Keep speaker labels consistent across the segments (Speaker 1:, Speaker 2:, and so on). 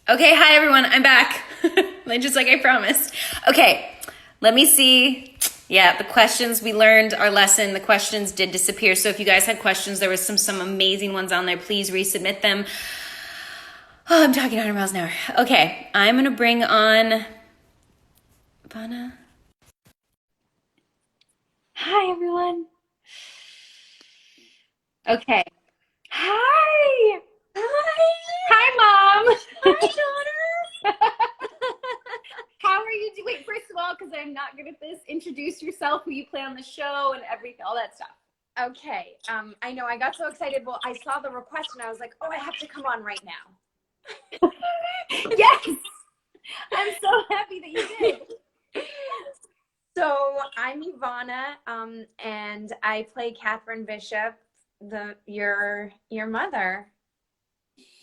Speaker 1: Okay, hi everyone, I'm back. Just like I promised. Okay, let me see. Yeah, the questions we learned our lesson. The questions did disappear. So if you guys had questions, there was some amazing ones on there. Please resubmit them. Oh, I'm talking 100 miles an hour. Okay, I'm gonna bring on Vanna. Hi everyone. Okay. Hi.
Speaker 2: Hi.
Speaker 1: Hi, mom.
Speaker 2: Hi, daughter.
Speaker 1: How are you doing? Wait, first of all, because I'm not good at this, introduce yourself, who you play on the show, and everything, all that stuff.
Speaker 2: Okay. I know I got so excited. Well, I saw the request and I was like, oh, I have to come on right now.
Speaker 1: Yes, I'm so happy that you did.
Speaker 2: So I'm Ivana, and I play Catherine Bishop, your mother.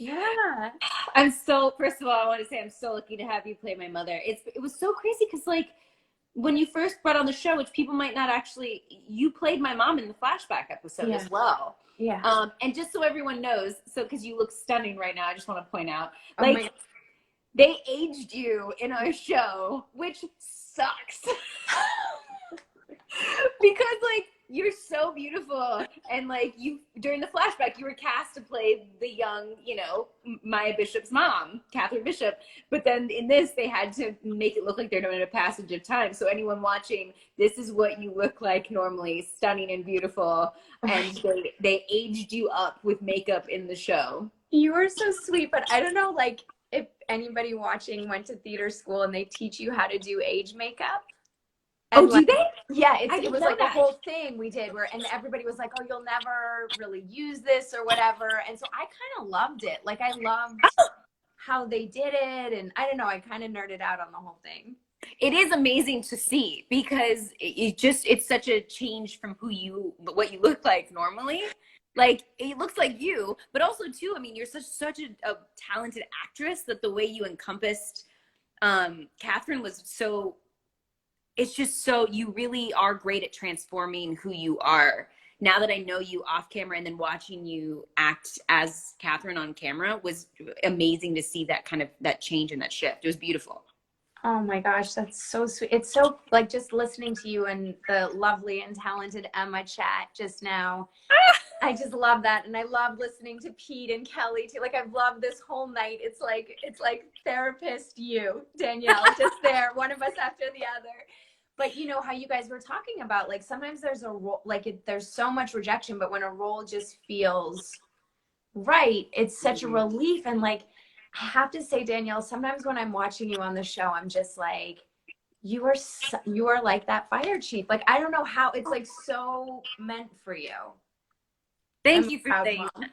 Speaker 2: Yeah.
Speaker 1: First of all, I want to say I'm so lucky to have you play my mother. It was so crazy because like when you first brought on the show, which people might not actually, you played my mom in the flashback episode
Speaker 2: Yeah.
Speaker 1: as well.
Speaker 2: Yeah.
Speaker 1: And just so everyone knows, so because you look stunning right now, I just want to point out,
Speaker 2: Oh my
Speaker 1: like they aged you in our show, which sucks. Because like you're so beautiful and like you during the flashback you were cast to play the young Maya Bishop's mom, Catherine Bishop, but then in this they had to make it look like they're doing a passage of time, so anyone watching, this is what you look like normally, stunning and beautiful, and they aged you up with makeup in the show.
Speaker 2: You are so sweet, but I don't know, like, if anybody watching went to theater school and they teach you how to do age makeup.
Speaker 1: Oh,
Speaker 2: And
Speaker 1: do
Speaker 2: like,
Speaker 1: they?
Speaker 2: yeah,
Speaker 1: I
Speaker 2: it
Speaker 1: didn't
Speaker 2: was
Speaker 1: know
Speaker 2: like a
Speaker 1: that.
Speaker 2: whole thing we did where, and everybody was like, oh, you'll never really use this or whatever. And so I kind of loved it. Like, I loved how they did it. And I don't know, I kind of nerded out on the whole thing.
Speaker 1: It is amazing to see because it's such a change from what you look like normally. Like it looks like you, but also too, I mean, you're such a talented actress that the way you encompassed Catherine was so, it's just so, you really are great at transforming who you are. Now that I know you off camera and then watching you act as Catherine on camera was amazing to see that kind of that change and that shift. It was beautiful.
Speaker 2: Oh my gosh, that's so sweet. It's so like just listening to you and the lovely and talented Emma chat just now. I just love that. And I love listening to Pete and Kelly too. Like I've loved this whole night. It's like therapist you, Danielle, just there, one of us after the other. But you know how you guys were talking about, like sometimes there's a role, there's so much rejection, but when a role just feels right, it's such a relief. And like I have to say, Danielle, sometimes when I'm watching you on the show, I'm just like, you are like that fire chief. Like I don't know how, it's like so meant for you. I'm
Speaker 1: Thank
Speaker 2: a
Speaker 1: you for
Speaker 2: proud
Speaker 1: saying
Speaker 2: mom.
Speaker 1: that.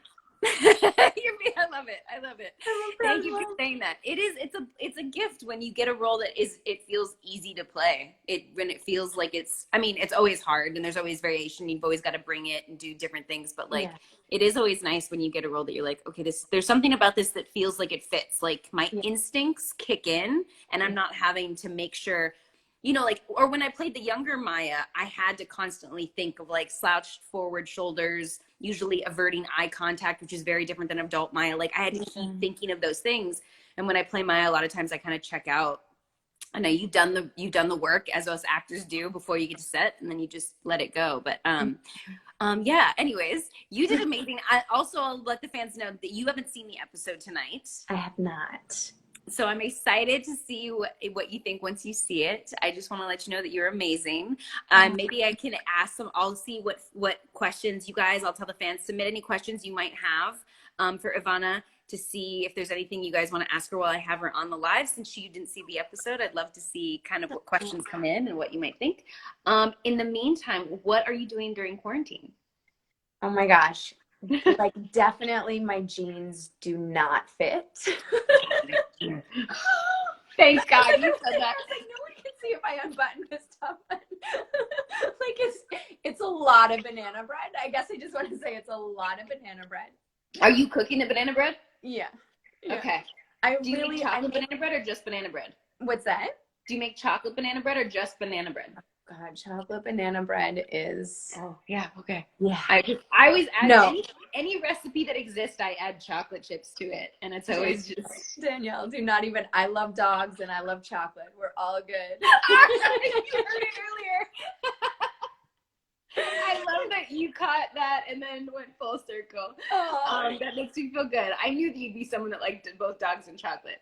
Speaker 1: I love it. I love it.
Speaker 2: I'm a proud
Speaker 1: Thank you for
Speaker 2: mom.
Speaker 1: saying that. It's a gift when you get a role that it feels easy to play. When it feels like I mean, it's always hard and there's always variation. You've always got to bring it and do different things, but like
Speaker 2: Yeah.
Speaker 1: it is always nice when you get a role that you're like, okay, there's something about this that feels like it fits. Like my
Speaker 2: Yeah.
Speaker 1: instincts kick in and I'm not having to make sure, like, or when I played the younger Maya, I had to constantly think of like slouched forward shoulders, usually averting eye contact, which is very different than adult Maya. Like I had to keep thinking of those things. And when I play Maya, a lot of times I kind of check out. I know you've done the work as us actors do before you get to set, and then you just let it go. But yeah. Anyways, you did amazing. I'll let the fans know that you haven't seen the episode tonight.
Speaker 2: I have not.
Speaker 1: So I'm excited to see what you think once you see it. I just want to let you know that you're amazing. Maybe I can ask some. I'll see what questions you guys. I'll tell the fans, submit any questions you might have for Ivana, to see if there's anything you guys want to ask her while I have her on the live. Since you didn't see the episode, I'd love to see kind of what questions come in and what you might think. In the meantime, what are you doing during quarantine?
Speaker 2: Oh my gosh. Like definitely my jeans do not fit.
Speaker 1: Thank God
Speaker 2: I
Speaker 1: you
Speaker 2: was
Speaker 1: said that.
Speaker 2: like, no one can see if I unbutton this top. Like it's a lot of banana bread. I guess I just want to say it's a lot of banana bread.
Speaker 1: Are you cooking the banana bread?
Speaker 2: Yeah.
Speaker 1: Okay. Do you make chocolate banana bread or just banana bread?
Speaker 2: What's that?
Speaker 1: Do you make chocolate banana bread or just banana bread?
Speaker 2: God, chocolate banana bread is.
Speaker 1: Oh yeah, okay.
Speaker 2: Yeah.
Speaker 1: I always ask
Speaker 2: No.
Speaker 1: any recipe that exists, I add chocolate chips to it, and it's always just
Speaker 2: Danielle, do not even. I love dogs and I love chocolate. We're all good.
Speaker 1: you heard it earlier. I love that you caught that and then went full circle. That makes me feel good. I knew that you'd be someone that liked both dogs and chocolate.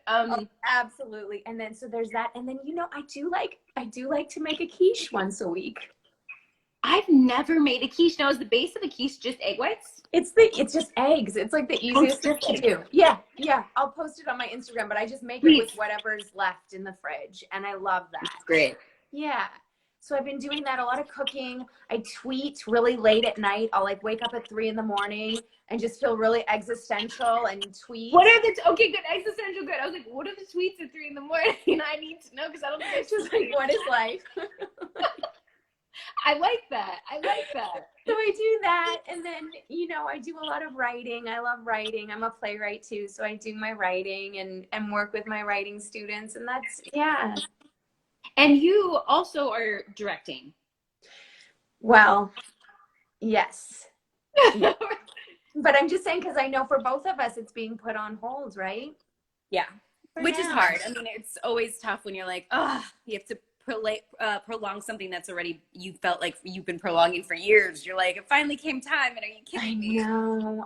Speaker 2: Absolutely. And then so there's that. And then I do like to make a quiche once a week.
Speaker 1: I've never made a quiche. Now, is the base of a quiche just egg whites?
Speaker 2: It's just eggs. It's like the easiest thing to do. Yeah. I'll post it on my Instagram, but I just make it with whatever's left in the fridge, and I love that.
Speaker 1: That's great.
Speaker 2: Yeah. So I've been doing that, a lot of cooking. I tweet really late at night. I'll like wake up at 3 a.m. and just feel really existential and tweet.
Speaker 1: What are the, okay, good, existential, good. I was like, what are the tweets at 3 a.m? I need to know because I don't think it's
Speaker 2: just like, what is life?
Speaker 1: I like that.
Speaker 2: So I do that. And then, I do a lot of writing. I love writing. I'm a playwright too. So I do my writing and work with my writing students. And that's, yeah.
Speaker 1: And you also are directing.
Speaker 2: Well, yes. But I'm just saying, because I know for both of us, it's being put on hold, right?
Speaker 1: Yeah. Which is hard. I mean, it's always tough when you're like, you have to prolong something that's already, you felt like you've been prolonging for years. You're like, it finally came time, and are you kidding me?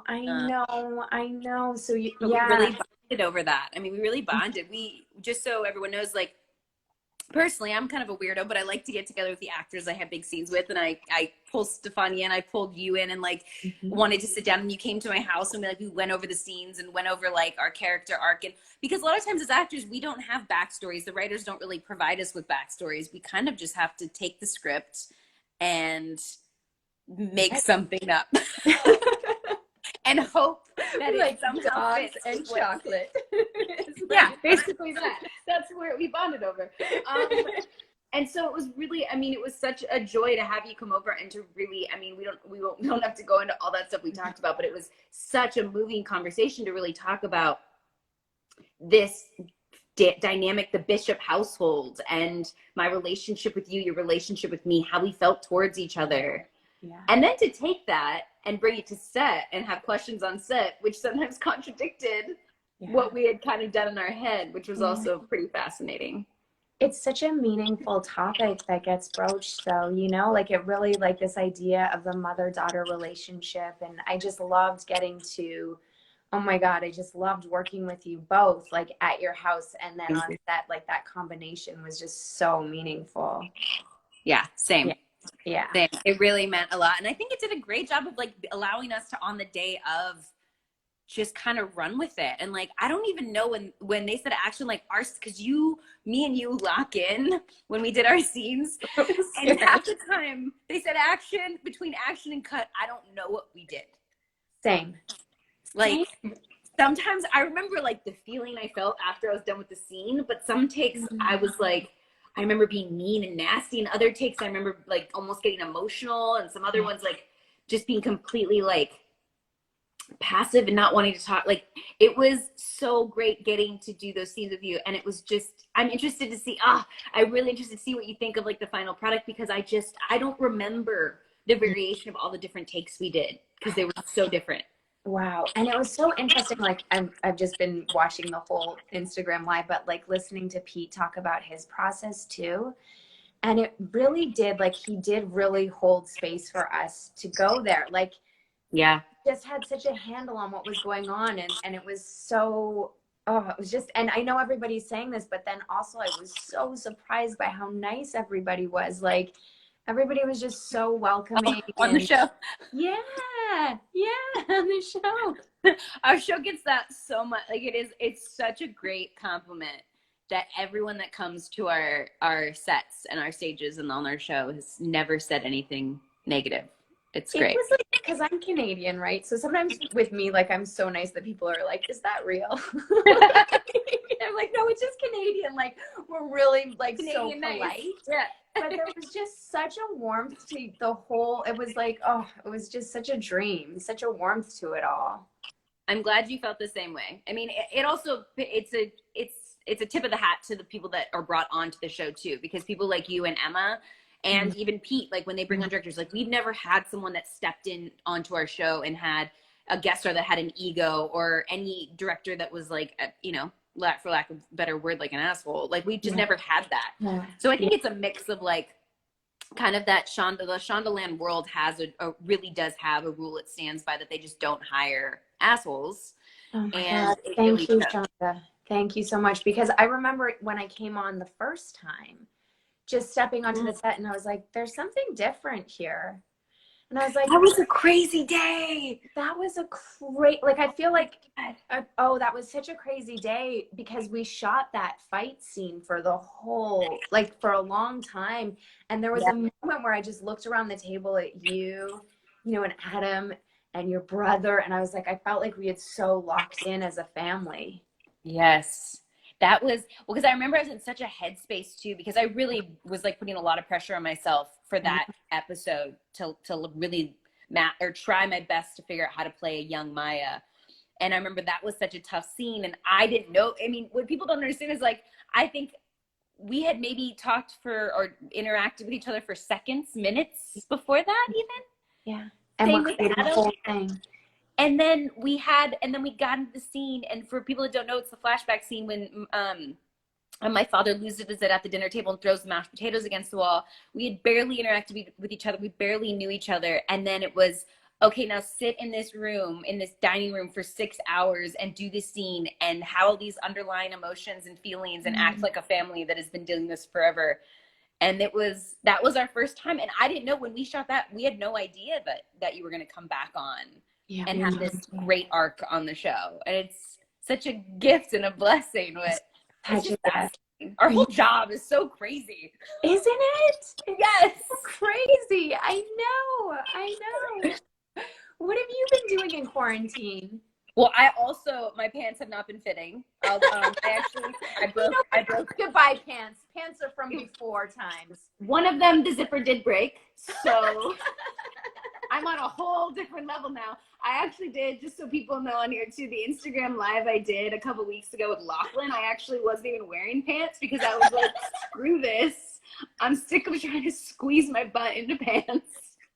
Speaker 2: I know. So
Speaker 1: we really bonded over that. I mean, we really bonded. We, just so everyone knows, like, personally, I'm kind of a weirdo, but I like to get together with the actors I have big scenes with, and I pulled Stefania and I pulled you in and like wanted to sit down, and you came to my house and we went over the scenes and went over like our character arc. And because a lot of times as actors, we don't have backstories. The writers don't really provide us with backstories. We kind of just have to take the script and make something up. And hope that
Speaker 2: like dogs and chocolate.
Speaker 1: Yeah, basically that. That's where we bonded over. And so it was really, I mean, it was such a joy to have you come over and to really, I mean, we don't have to go into all that stuff we talked about, but it was such a moving conversation to really talk about this dynamic, the Bishop household, and my relationship with you, your relationship with me, how we felt towards each other. Yeah. And then to take that and bring it to set and have questions on set, which sometimes contradicted what we had kind of done in our head, which was also pretty fascinating.
Speaker 2: It's such a meaningful topic that gets broached, though, like it really, like this idea of the mother-daughter relationship. And I just loved getting to, oh my God, I just loved working with you both, like at your house and then on set. Like that combination was just so meaningful.
Speaker 1: Yeah, same.
Speaker 2: Yeah.
Speaker 1: It really meant a lot. And I think it did a great job of like allowing us to, on the day of, just kind of run with it. And like, I don't even know when they said action, like because me and you lock in when we did our scenes. And half the time they said action, between action and cut, I don't know what we did.
Speaker 2: Same.
Speaker 1: Like sometimes I remember like the feeling I felt after I was done with the scene, but some takes I was like, I remember being mean and nasty, and other takes I remember like almost getting emotional, and some other ones like just being completely like passive and not wanting to talk. Like it was so great getting to do those scenes with you, and it was just, I'm interested to see, I'm really interested to see what you think of like the final product, because I don't remember the variation of all the different takes we did because they were so different.
Speaker 2: Wow. And it was so interesting. Like I've just been watching the whole Instagram live, but like listening to Pete talk about his process too. And it really did, like, he did really hold space for us to go there. Like,
Speaker 1: yeah,
Speaker 2: just had such a handle on what was going on. And it was so, it was just, and I know everybody's saying this, but then also I was so surprised by how nice everybody was. Like, everybody was just so welcoming.
Speaker 1: On the show.
Speaker 2: Yeah, on the show.
Speaker 1: Our show gets that so much. Like it's such a great compliment that everyone that comes to our sets and our stages and on our show has never said anything negative. It's great. It was
Speaker 2: like, because I'm Canadian, right? So sometimes with me, like, I'm so nice that people are like, is that real? I'm like, no, it's just Canadian. Like, we're really like Canadian, so polite. Nice. Yeah. But there was just such a warmth to the whole, it was like, it was just such a dream, such a warmth to it all.
Speaker 1: I'm glad you felt the same way. I mean, it also, it's a tip of the hat to the people that are brought onto the show too, because people like you and Emma and even Pete, like when they bring on directors, like we've never had someone that stepped in onto our show and had a guest star that had an ego, or any director that was like, you know, for lack of a better word, like an asshole. Like we just never had that.
Speaker 2: Yeah.
Speaker 1: So I think it's a mix of like kind of that the Shondaland world has really does have a rule it stands by, that they just don't hire assholes.
Speaker 2: Oh my
Speaker 1: And
Speaker 2: God.
Speaker 1: it
Speaker 2: Thank
Speaker 1: really
Speaker 2: you,
Speaker 1: does.
Speaker 2: Shonda. Thank you so much. Because I remember when I came on the first time, just stepping onto the set, and I was like, there's something different here. And I was like,
Speaker 1: That was a crazy day.
Speaker 2: that was a great, like, I feel like, oh, that was such a crazy day, because we shot that fight scene for the whole, like, for a long time. And there was a moment where I just looked around the table at you, you know, and Adam and your brother. And I was like, I felt like we had so locked in as a family.
Speaker 1: Yes. That was, well, because I remember I was in such a headspace too, because I really was like putting a lot of pressure on myself for that episode to really try my best to figure out how to play a young Maya. And I remember that was such a tough scene, and I didn't know. I mean, what people don't understand is, like, I think we had maybe talked or interacted with each other for seconds, minutes before that even.
Speaker 2: Yeah. And
Speaker 1: Same
Speaker 2: what
Speaker 1: with
Speaker 2: the whole thing.
Speaker 1: And then we got into the scene, and for people that don't know, it's the flashback scene when my father loses it at the dinner table and throws the mashed potatoes against the wall. We had barely interacted with each other. We barely knew each other. And then it was, okay, now sit in this room, in this dining room for 6 hours and do this scene and have all these underlying emotions and feelings and act like a family that has been doing this forever. And that was our first time. And I didn't know, when we shot that, we had no idea that you were going to come back on and have this great arc on the show. And it's such a gift and a blessing. But it's just our whole job is so crazy.
Speaker 2: Isn't it?
Speaker 1: Yes.
Speaker 2: So crazy. I know. What have you been doing in quarantine?
Speaker 1: Well, my pants have not been fitting. I broke.
Speaker 2: Goodbye pants. Pants are from before times.
Speaker 1: One of them, the zipper did break. So I'm on a whole different level now. I actually did, just so people know on here too, the Instagram live I did a couple weeks ago with Lachlan, I actually wasn't even wearing pants, because I was like, screw this. I'm sick of trying to squeeze my butt into pants.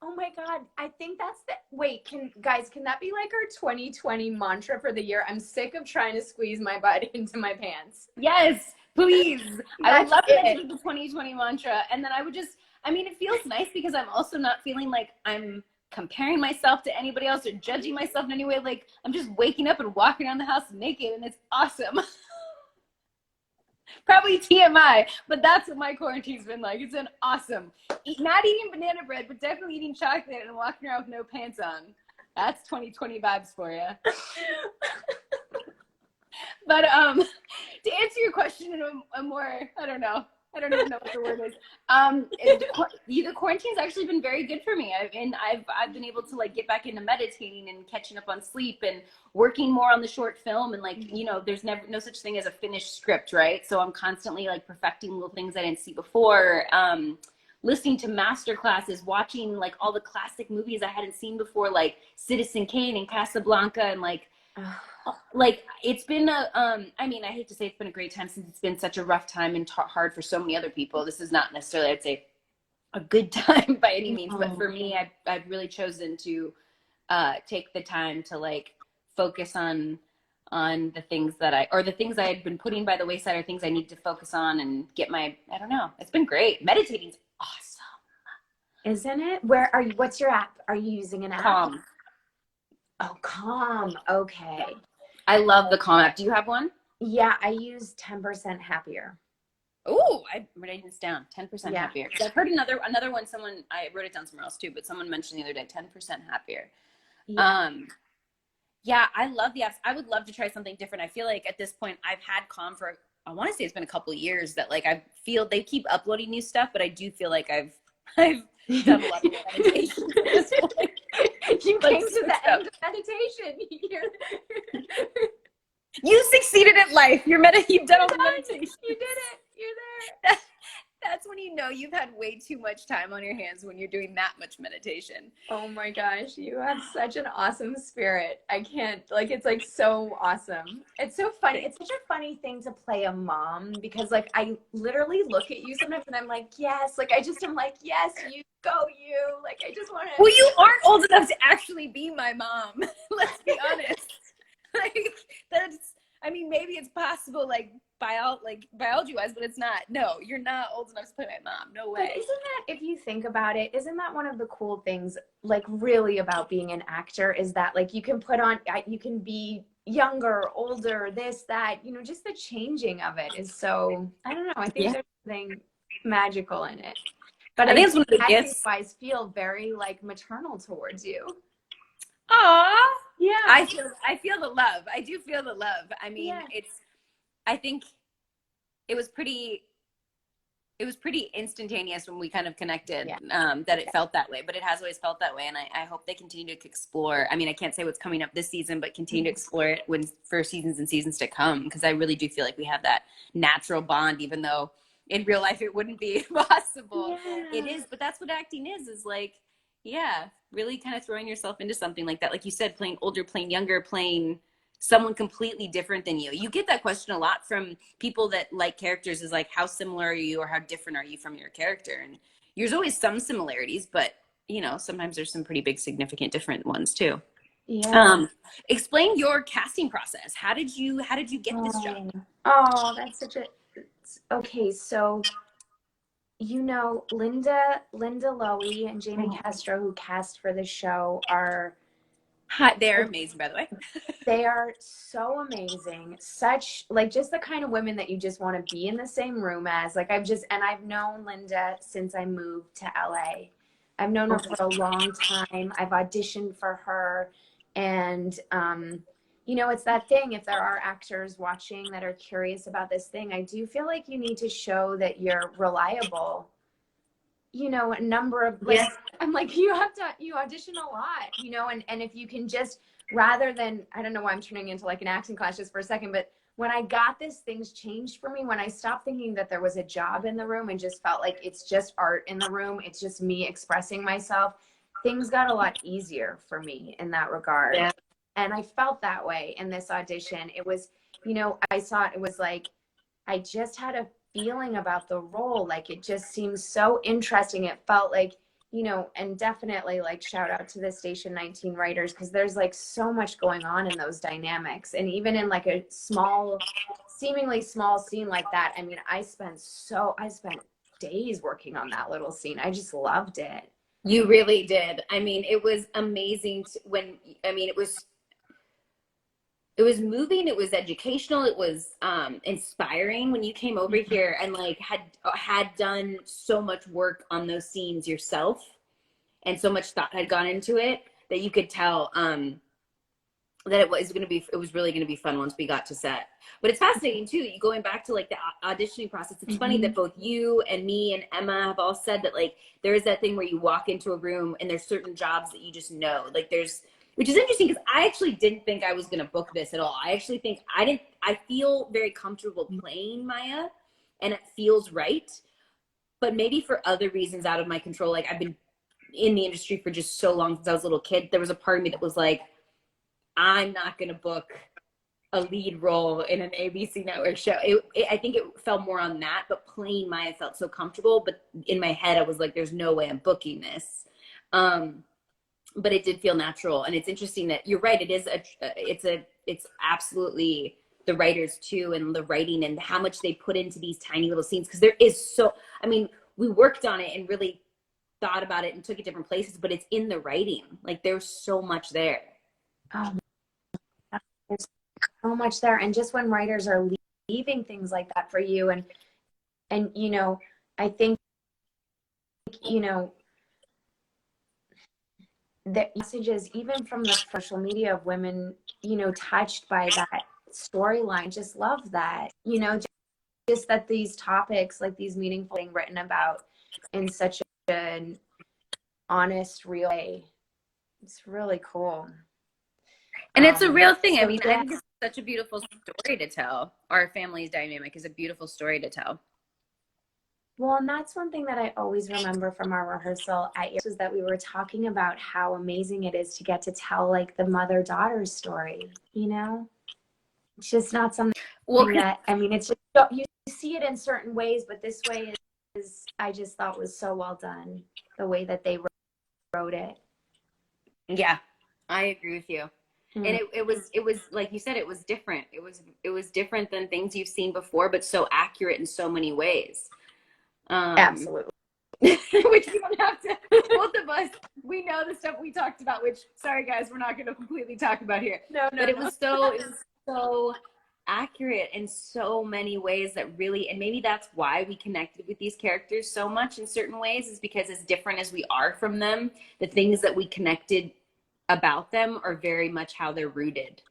Speaker 2: Oh my God. I think that's wait, can that be like our 2020 mantra for the year? I'm sick of trying to squeeze my butt into my pants.
Speaker 1: Yes, please. I would love
Speaker 2: it.
Speaker 1: to do the 2020 mantra. And then it feels nice, because I'm also not feeling like I'm comparing myself to anybody else or judging myself in any way. Like, I'm just waking up and walking around the house naked, and it's awesome. Probably TMI, but that's what my quarantine's been like. It's been awesome. Not eating banana bread, but definitely eating chocolate and walking around with no pants on. That's 2020 vibes for you. But to answer your question in a more, I don't even know what the word is. The quarantine's actually been very good for me. I've been able to like get back into meditating and catching up on sleep and working more on the short film, and like, you know, there's no such thing as a finished script, right? So I'm constantly like perfecting little things I didn't see before. Listening to master classes, watching like all the classic movies I hadn't seen before, like Citizen Kane and Casablanca, and like it's been I mean, I hate to say it's been a great time, since it's been such a rough time and hard for so many other people. This is not necessarily, I'd say, a good time by any means, but for me, I've really chosen to take the time to like focus on the things the things I had been putting by the wayside, or things I need to focus on and get I don't know. It's been great. Meditating's awesome.
Speaker 2: Isn't it? What's your app? Are you using an app?
Speaker 1: Calm.
Speaker 2: Oh, Calm. Okay.
Speaker 1: I love the Calm app. Do you have one?
Speaker 2: Yeah, I use 10% Happier.
Speaker 1: Oh, I'm writing this down. 10%
Speaker 2: Yeah.
Speaker 1: happier. I've heard another one. I wrote it down somewhere else too, but someone mentioned the other day, 10% happier.
Speaker 2: Yeah.
Speaker 1: Yeah, I love the apps. I would love to try something different. I feel like at this point I've had Calm for, I want to say it's been a couple of years, that like I feel they keep uploading new stuff, but I do feel like I've done a lot of meditation at this point.
Speaker 2: You came to the end of meditation.
Speaker 1: You succeeded at life. You've done all the meditation.
Speaker 2: You did it. You're there.
Speaker 1: That's when you know you've had way too much time on your hands when you're doing that much meditation.
Speaker 2: Oh my gosh, you have such an awesome spirit. I can't, like, it's like so awesome. It's so funny. It's such a funny thing to play a mom because, like, I literally look at you sometimes and I'm like, yes, like, I just am like, yes, you go, you. Like, I just want to.
Speaker 1: Well, you aren't old enough to actually be my mom. Let's be honest. Like, that's, I mean, maybe it's possible, like, biology wise, but it's not. No, you're not old enough to play my mom. No way.
Speaker 2: But isn't that, if you think about it, isn't that one of the cool things, like, really about being an actor is that, like, you can put on, you can be younger, older, this, that, you know, just the changing of it is so, I don't know. I think there's something magical in it. But
Speaker 1: I think it's one of the
Speaker 2: acting
Speaker 1: gifts.
Speaker 2: wise feel very, like, maternal towards you.
Speaker 1: Aw.
Speaker 2: Yeah.
Speaker 1: I feel the love. I do feel the love. I mean, I think it was pretty instantaneous when we kind of connected, that it felt that way, but it has always felt that way. And I hope they continue to explore. I mean, I can't say what's coming up this season, but continue to explore it for seasons and seasons to come. Cause I really do feel like we have that natural bond, even though in real life it wouldn't be possible.
Speaker 2: Yeah.
Speaker 1: It is, but that's what acting is like, really kind of throwing yourself into something like that. Like you said, playing older, playing younger, playing someone completely different than you. You get that question a lot from people that like characters, is like, how similar are you or how different are you from your character? And there's always some similarities, but you know, sometimes there's some pretty big, significant different ones too.
Speaker 2: Yeah.
Speaker 1: Explain your casting process. How did you get this job?
Speaker 2: Oh, that's such a, okay. So, you know, Linda Lowy and Jamie Castro, who cast for the show, are
Speaker 1: Hi, they're amazing, by the way.
Speaker 2: they are so amazing. Such, like, just the kind of women that you just want to be in the same room as. Like, I've known Linda since I moved to LA. I've known her for a long time. I've auditioned for her. And, you know, it's that thing. If there are actors watching that are curious about this thing, I do feel like you need to show that you're reliable. You know, a number of, like, I'm like, you audition a lot, you know, and if you can just, rather than, I don't know why I'm turning into like an acting class just for a second, but when I got this, things changed for me. When I stopped thinking that there was a job in the room and just felt like it's just art in the room, it's just me expressing myself, things got a lot easier for me in that regard. Yeah. And I felt that way in this audition. It was, you know, I saw it was like, I just had a feeling about the role. Like, it just seems so interesting. It felt like, you know, and definitely, like, shout out to the Station 19 writers, because there's like so much going on in those dynamics. And even in like a seemingly small scene like that, I mean, I spent days working on that little scene. I just loved it.
Speaker 1: You really did. I mean, it was amazing it was moving, it was educational, it was inspiring when you came over here and like had done so much work on those scenes yourself, and so much thought had gone into it that you could tell that it was really going to be fun once we got to set. But it's fascinating too, you going back to like the auditioning process. It's funny that both you and me and Emma have all said that, like, there is that thing where you walk into a room and there's certain jobs that you just know, like which is interesting, because I actually didn't think I was going to book this at all. I actually think I feel very comfortable playing Maya, and it feels right, but maybe for other reasons out of my control. Like, I've been in the industry for just so long, since I was a little kid. There was a part of me that was like, I'm not going to book a lead role in an ABC network show. I think it fell more on that, but playing Maya felt so comfortable. But in my head, I was like, there's no way I'm booking this. But it did feel natural. And it's interesting that you're right. It's absolutely the writers too, and the writing and how much they put into these tiny little scenes. Cause there is we worked on it and really thought about it and took it different places, but it's in the writing. Like, there's so much there.
Speaker 2: There's so much there. And just when writers are leaving things like that for you, and, you know, I think, you know, the messages, even from the social media, of women, you know, touched by that storyline, just love that, you know, just that these topics, like these meaningful things written about in such an honest, real way. It's really cool.
Speaker 1: And it's a real thing. I mean, I think it's such a beautiful story to tell. Our family's dynamic is a beautiful story to tell.
Speaker 2: Well, and that's one thing that I always remember from our rehearsal at yours was that we were talking about how amazing it is to get to tell like the mother-daughter story, you know? It's just not something
Speaker 1: Well,
Speaker 2: that, I mean, it's just, you see it in certain ways, but this way is I just thought was so well done, the way that they wrote it.
Speaker 1: yeah, I agree with you.
Speaker 2: Mm.
Speaker 1: And it was like you said, it was different. It was different than things you've seen before, but so accurate in so many ways.
Speaker 2: Absolutely.
Speaker 1: Which we don't have to, both of us, we know the stuff we talked about, which, sorry guys, we're not going to completely talk about here. But it was so accurate in so many ways that really, and maybe that's why we connected with these characters so much in certain ways, is because as different as we are from them, the things that we connected about them are very much how they're rooted.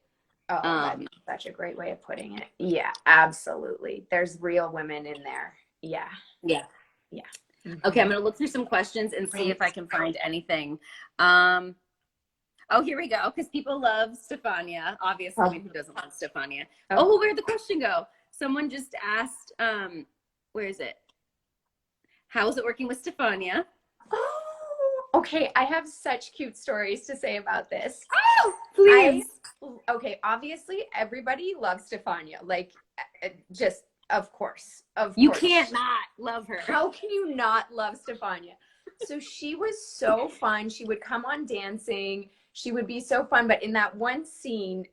Speaker 2: Oh, that's such a great way of putting it. Yeah, absolutely. There's real women in there. Yeah.
Speaker 1: Yeah.
Speaker 2: Yeah.
Speaker 1: Mm-hmm. Okay, I'm going to look through some questions and see if I can find anything. Oh, here we go, because people love Stefania. Obviously, I mean, who doesn't love Stefania? Oh, where'd the question go? Someone just asked, where is it? How is it working with Stefania?
Speaker 2: Oh, okay. I have such cute stories to say about this.
Speaker 1: Oh, please.
Speaker 2: Okay, obviously, everybody loves Stefania. Like, just, of course.
Speaker 1: You can't not love her.
Speaker 2: How can you not love Stefania? So she was so fun. She would come on Dancing. She would be so fun. But in that one scene,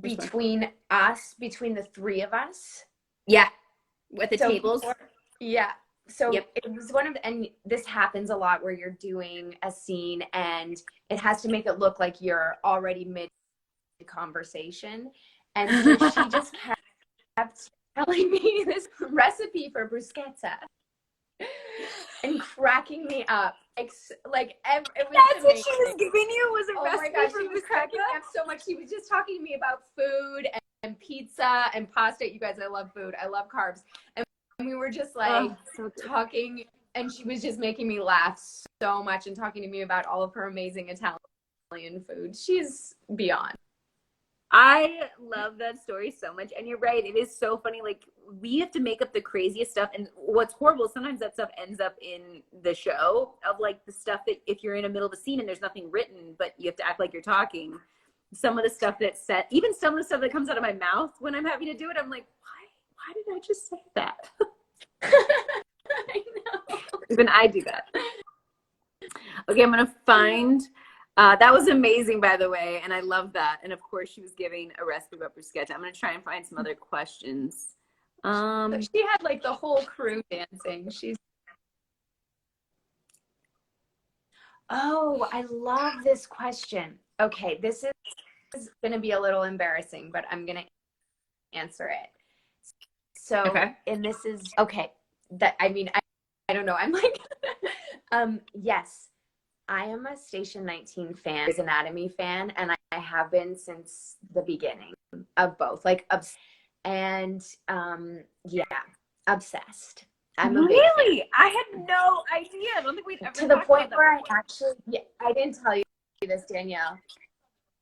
Speaker 2: between the three of us.
Speaker 1: Yeah. With the tables.
Speaker 2: Yeah. So it was and this happens a lot where you're doing a scene and it has to make it look like you're already mid conversation. And so she just kept telling me this recipe for bruschetta and cracking me up. It was
Speaker 1: That's what she was giving you, was a recipe.
Speaker 2: Oh my gosh, she was cracking me up so much. She was just talking to me about food and pizza and pasta. You guys, I love food. I love carbs. And we were just like talking, and she was just making me laugh so much and talking to me about all of her amazing Italian food. She's beyond.
Speaker 1: I love that story so much. And you're right. It is so funny. Like, we have to make up the craziest stuff. And what's horrible, sometimes that stuff ends up in the show, of like the stuff that if you're in the middle of a scene and there's nothing written, but you have to act like you're talking. Some of the stuff that's said, even some of the stuff that comes out of my mouth when I'm having to do it, I'm like, why did I just say that?
Speaker 2: I know.
Speaker 1: Even I do that. Okay, I'm going to find... that was amazing, by the way, and I love that. And of course, she was giving a recipe about bruschetta. I'm going to try and find some other questions.
Speaker 2: She had like the whole crew dancing. Oh, I love this question. Okay, this is going to be a little embarrassing, but I'm going to answer it. So, and this is that, I mean, I don't know. I'm like, yes. I am a Station 19 fan, Grey's Anatomy fan, and I have been since the beginning of both. Like, and obsessed. I'm
Speaker 1: really? I had no idea. I don't think we'd ever
Speaker 2: to the point where I didn't tell you this, Danielle.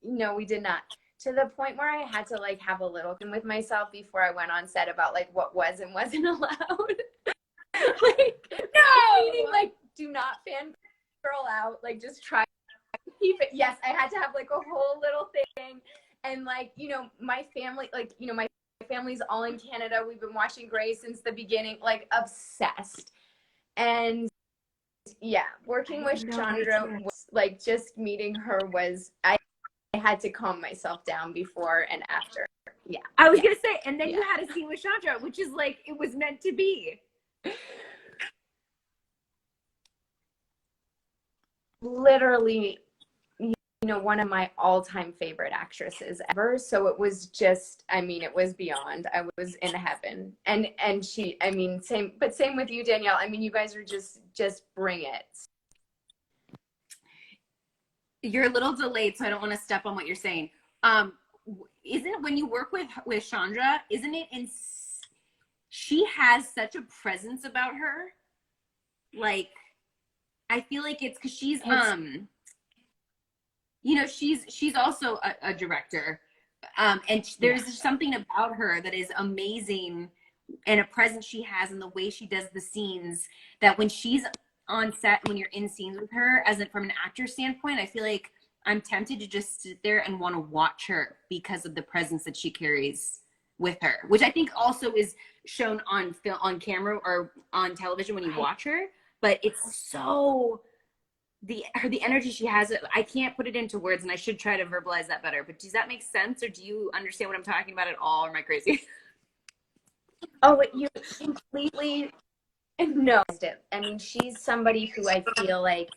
Speaker 2: No, we did not. To the point where I had to like have a little thing with myself before I went on set about like what was and wasn't allowed. Meaning like, do not fangirl out. Like, just try to keep it. Yes, I had to have like a whole little thing, and like, you know, my family, like, you know, my family's all in Canada. We've been watching Grey since the beginning, like obsessed. And yeah, working with Chandra was like, just meeting her was, I had to calm myself down before and after. Yeah.
Speaker 1: I was going to say, and then you had a scene with Chandra, which is like, it was meant to be.
Speaker 2: Literally, you know, one of my all-time favorite actresses ever. So it was just, I mean, it was beyond. I was in heaven. And she, I mean, same with you, Danielle. I mean, you guys are just bring it.
Speaker 1: You're a little delayed, so I don't want to step on what you're saying. Isn't, when you work with Chandra, isn't it she has such a presence about her? Like, I feel like it's because she's you know, she's also a director, and there's something about her that is amazing and a presence she has and the way she does the scenes, that when she's on set, when you're in scenes with her, as from an actor standpoint, I feel like I'm tempted to just sit there and want to watch her because of the presence that she carries with her, which I think also is shown on film, on camera, or on television when you watch her. But it's so, the energy she has, I can't put it into words, and I should try to verbalize that better. But does that make sense, or do you understand what I'm talking about at all, or am I crazy?
Speaker 2: Oh, you completely know it. I mean, she's somebody who I feel like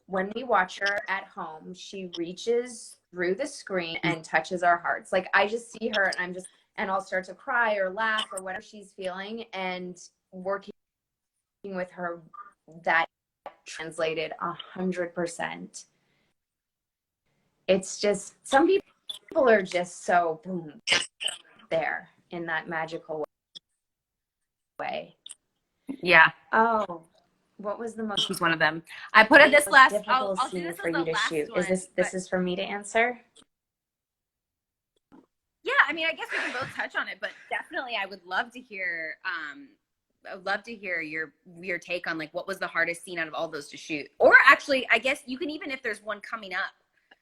Speaker 2: when we watch her at home, she reaches through the screen and touches our hearts. Like, I just see her and I'll start to cry or laugh or whatever she's feeling, and working with her, that translated 100%. It's just, some people are just so boom there in that magical way.
Speaker 1: Yeah.
Speaker 2: Oh, what was the most?
Speaker 1: She's one of them. I put it this last.
Speaker 2: Difficult
Speaker 1: I'll do
Speaker 2: scene
Speaker 1: this
Speaker 2: for
Speaker 1: as
Speaker 2: you
Speaker 1: the
Speaker 2: to
Speaker 1: last
Speaker 2: shoot.
Speaker 1: one.
Speaker 2: This is for me to answer?
Speaker 1: Yeah, I mean, I guess we can both touch on it, but definitely, I would love to hear. I'd love to hear your take on, like, what was the hardest scene out of all those to shoot, or actually, I guess you can, even if there's one coming up,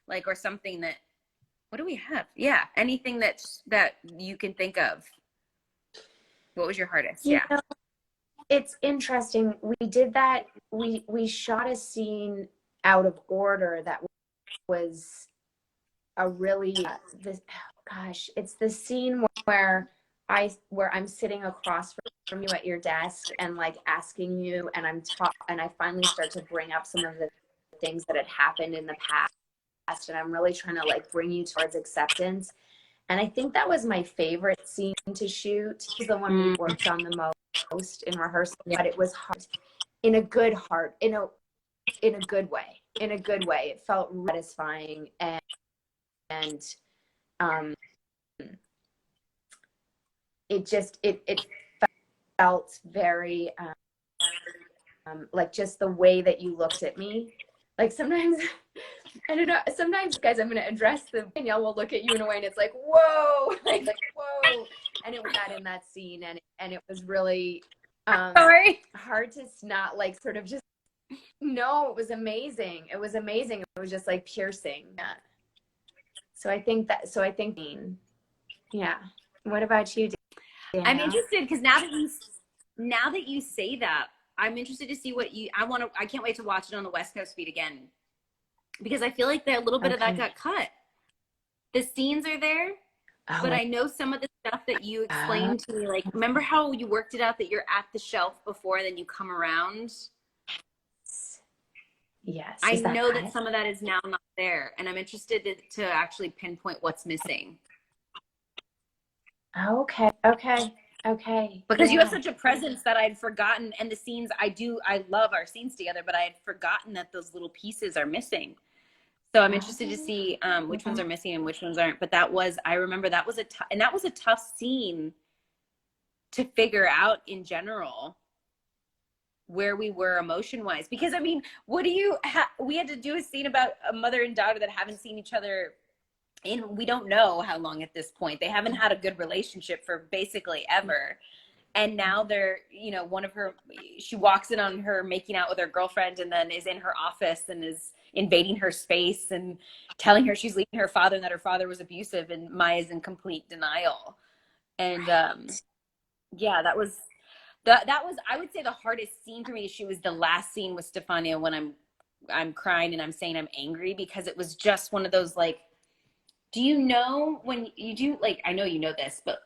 Speaker 1: like, or something that. What do we have? Yeah, anything that you can think of. What was your hardest?
Speaker 2: You know, it's interesting. We did that. We shot a scene out of order that was a really it's the scene where I'm sitting across from you at your desk and like asking you, and and I finally start to bring up some of the things that had happened in the past, and I'm really trying to like bring you towards acceptance. And I think that was my favorite scene to shoot. It was the one we worked on the most in rehearsal, but it was hard in a good heart, in a good way. In a good way. It felt satisfying, and it felt very like just the way that you looked at me. Like, sometimes I don't know, sometimes, guys, I'm going to address them. Danielle will look at you in a way and it's like, whoa, like whoa. And it was that in that scene. And it was really
Speaker 1: Sorry.
Speaker 2: hard to not like sort of just, no, it was amazing. It was amazing. It was just like piercing. Yeah. So I think, yeah. What about you, Danielle?
Speaker 1: I'm interested because now that you say that, I'm interested to see what I can't wait to watch it on the West Coast feed again, because I feel like a little bit of that got cut. The scenes are there, but I know some of the stuff that you explained to me, like, remember how you worked it out that you're at the shelf before and then you come around?
Speaker 2: Yes.
Speaker 1: I know that some of that is now not there, and I'm interested to actually pinpoint what's missing.
Speaker 2: Okay.
Speaker 1: Because you have such a presence that I'd forgotten, and the scenes I love our scenes together, but I had forgotten that those little pieces are missing. So I'm interested to see which ones are missing and which ones aren't. But I remember that was a tough scene to figure out in general, where we were emotion wise. Because I mean, we had to do a scene about a mother and daughter that haven't seen each other we don't know how long at this point. They haven't had a good relationship for basically ever. And now they're, she walks in on her making out with her girlfriend, and then is in her office and is invading her space and telling her she's leaving her father and that her father was abusive, and Maya's in complete denial. And yeah, that was, I would say, the hardest scene for me. She was the last scene with Stefania, when I'm crying and I'm saying I'm angry, because it was just one of those, like, do you know when you do, like, I know you know this, but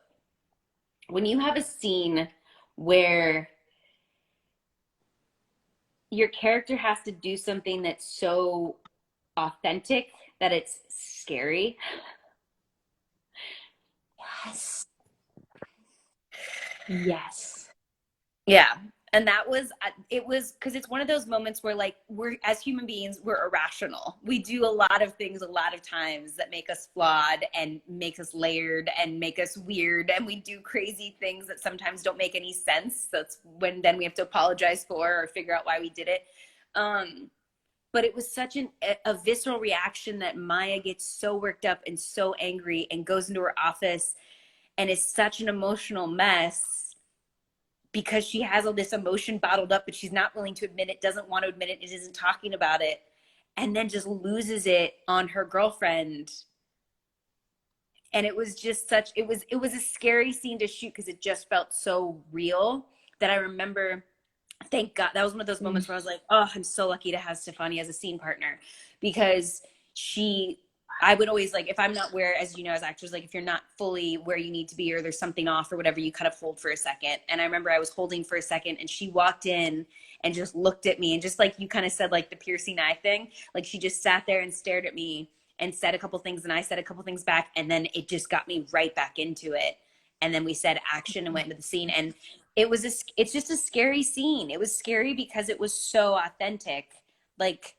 Speaker 1: when you have a scene where your character has to do something that's so authentic that it's scary.
Speaker 2: Yes.
Speaker 1: Yeah. And it was because it's one of those moments where, like, we're, as human beings, we're irrational. We do a lot of things a lot of times that make us flawed and make us layered and make us weird. And we do crazy things that sometimes don't make any sense. That's when then we have to apologize for or figure out why we did it. But it was such a visceral reaction that Maya gets so worked up and so angry and goes into her office and is such an emotional mess. because she has all this emotion bottled up, but she's not willing to admit it, doesn't want to admit it, isn't talking about it, and then just loses it on her girlfriend. And it was just such, it was a scary scene to shoot because it just felt so real that I remember, thank God, that was one of those moments where I was like, oh, I'm so lucky to have Stefani as a scene partner, because I would always, like, if I'm not where, as you know, as actors, like if you're not fully where you need to be or there's something off or whatever, you kind of hold for a second. And I remember I was holding for a second and she walked in and just looked at me, and just like you kind of said, like the piercing eye thing, like she just sat there and stared at me and said a couple things and I said a couple things back, and then it just got me right back into it. And then we said action and went into the scene, and it's just a scary scene. It was scary because it was so authentic, like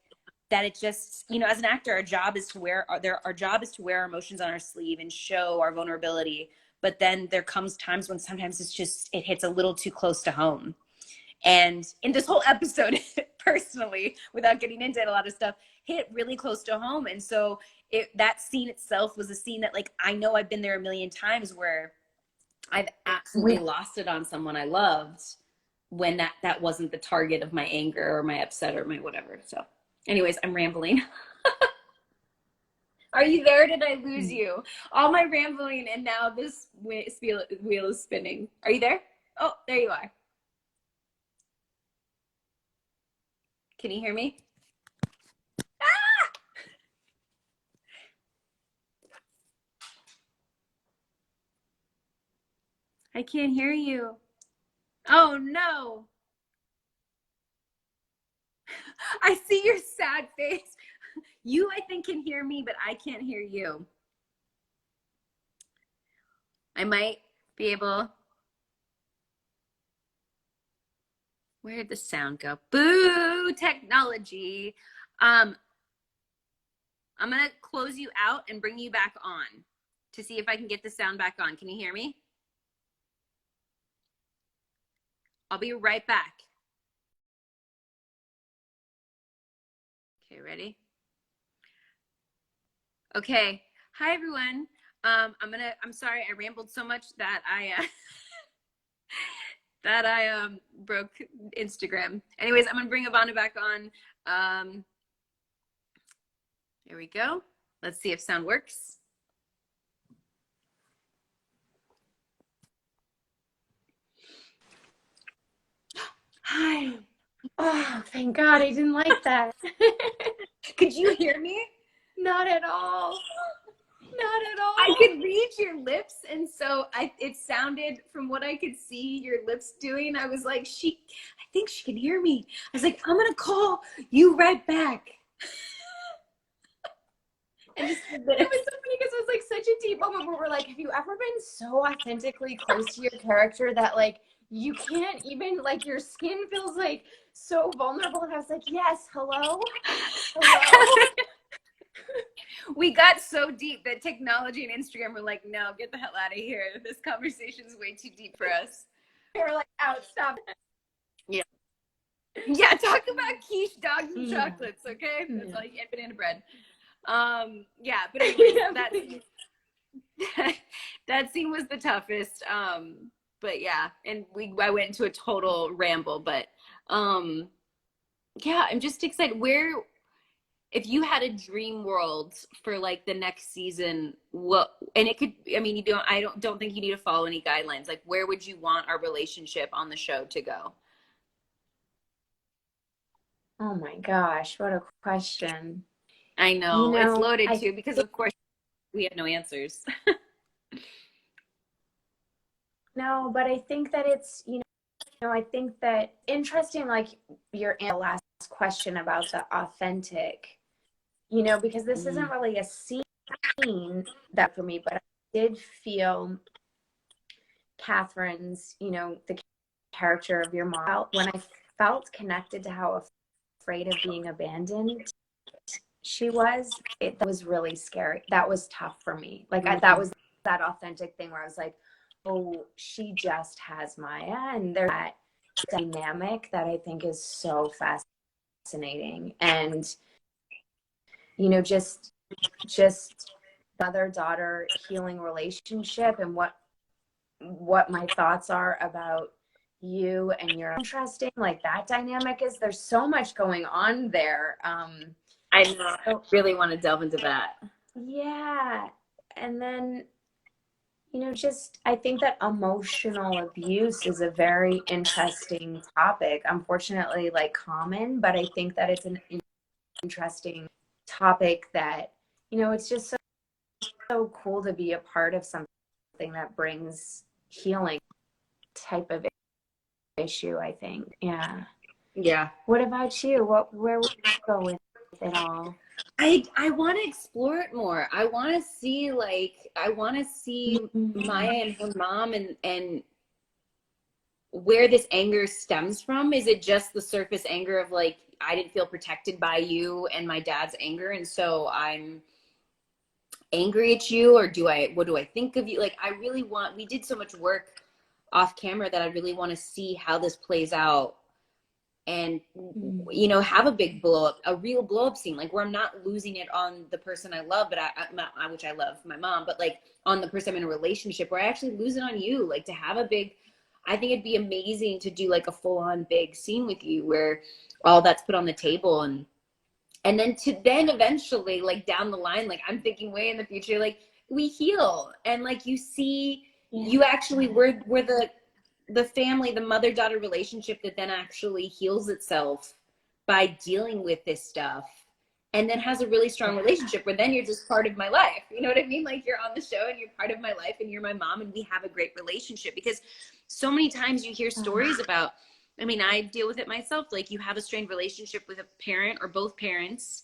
Speaker 1: that it just, you know, as an actor, our job is to wear our emotions on our sleeve and show our vulnerability. But then there comes times when sometimes it hits a little too close to home. And in this whole episode, personally, without getting into a lot of stuff, hit really close to home. And so that scene itself was a scene that, like, I know I've been there a million times where I've absolutely lost it on someone I loved when that wasn't the target of my anger or my upset or my whatever. So anyways, I'm rambling. Are you there? Did I lose you? All my rambling, and now this wheel is spinning. Are you there? Oh, there you are. Can you hear me? Ah! I can't hear you. Oh no. I see your sad face. You, I think, can hear me, but I can't hear you. I might be able. Where did the sound go? Boo, technology. I'm gonna close you out and bring you back on to see if I can get the sound back on. Can you hear me? I'll be right back. Okay, ready? Okay. Hi, everyone. I'm sorry I rambled so much that I broke Instagram. Anyways, I'm gonna bring Ivana back on. There we go. Let's see if sound works. Hi.
Speaker 2: Oh, thank God, I didn't like that.
Speaker 1: Could you hear me?
Speaker 2: Not at all. Not at all.
Speaker 1: I could read your lips, and so it sounded, from what I could see your lips doing, I was like, I think she can hear me. I was like, I'm gonna call you right back.
Speaker 2: And just, it was so funny because it was like such a deep moment where we're like, have you ever been so authentically close to your character that, like, you can't even, like, your skin feels like so vulnerable? And I was like, yes, hello.
Speaker 1: We got so deep that technology and Instagram were like, no, get the hell out of here. This conversation is way too deep for us.
Speaker 2: They were like, out, stop.
Speaker 1: Yeah. Yeah, talk about quiche, dogs, and chocolates, okay? That's all you get, banana bread. Yeah, but anyways, that scene was the toughest. But yeah, and I went into a total ramble, but yeah, I'm just excited. If you had a dream world for, like, the next season, and it could, I mean, I don't think you need to follow any guidelines. Like, where would you want our relationship on the show to go?
Speaker 2: Oh my gosh, what a question.
Speaker 1: I know, it's loaded too, because of course we have no answers.
Speaker 2: No, but I think that it's, I think that interesting, like your last question about the authentic, because this isn't really a scene that for me, but I did feel Catherine's, the character of your mom, when I felt connected to how afraid of being abandoned she was, that was really scary. That was tough for me. Like that was that authentic thing where I was like, oh, she just has Maya. And there's that dynamic that I think is so fascinating. And, just mother-daughter healing relationship, and what my thoughts are about, you and your interesting, like that dynamic is, there's so much going on there.
Speaker 1: I know. I
Speaker 2: So,
Speaker 1: really want to delve into that.
Speaker 2: yeah. And then, just I think that emotional abuse is a very interesting topic. Unfortunately, like common, but I think that it's an interesting topic that, it's just so cool to be a part of something that brings healing type of issue, I think. Yeah.
Speaker 1: Yeah.
Speaker 2: What about you? Where would you go with it all?
Speaker 1: I want to explore it more. I want to see
Speaker 2: Mm-hmm.
Speaker 1: Maya and her mom and where this anger stems from. Is it just the surface anger of like, I didn't feel protected by you and my dad's anger, and so I'm angry at you? Or what do I think of you? Like, we did so much work off camera that I really want to see how this plays out, and have a big blow up, a real blow up scene, like where I'm not losing it on the person I love, but which I love, my mom, but like on the person I'm in a relationship, where I actually lose it on you. Like, to have a big, I think it'd be amazing to do like a full on big scene with you where all that's put on the table, and then eventually, like down the line, like I'm thinking way in the future, like we heal, and like you see, you actually we're the family, the mother-daughter relationship that then actually heals itself by dealing with this stuff, and then has a really strong relationship where then you're just part of my life. You know what I mean? Like, you're on the show and you're part of my life and you're my mom, and we have a great relationship. Because so many times you hear stories about, I mean, I deal with it myself. Like, you have a strained relationship with a parent or both parents,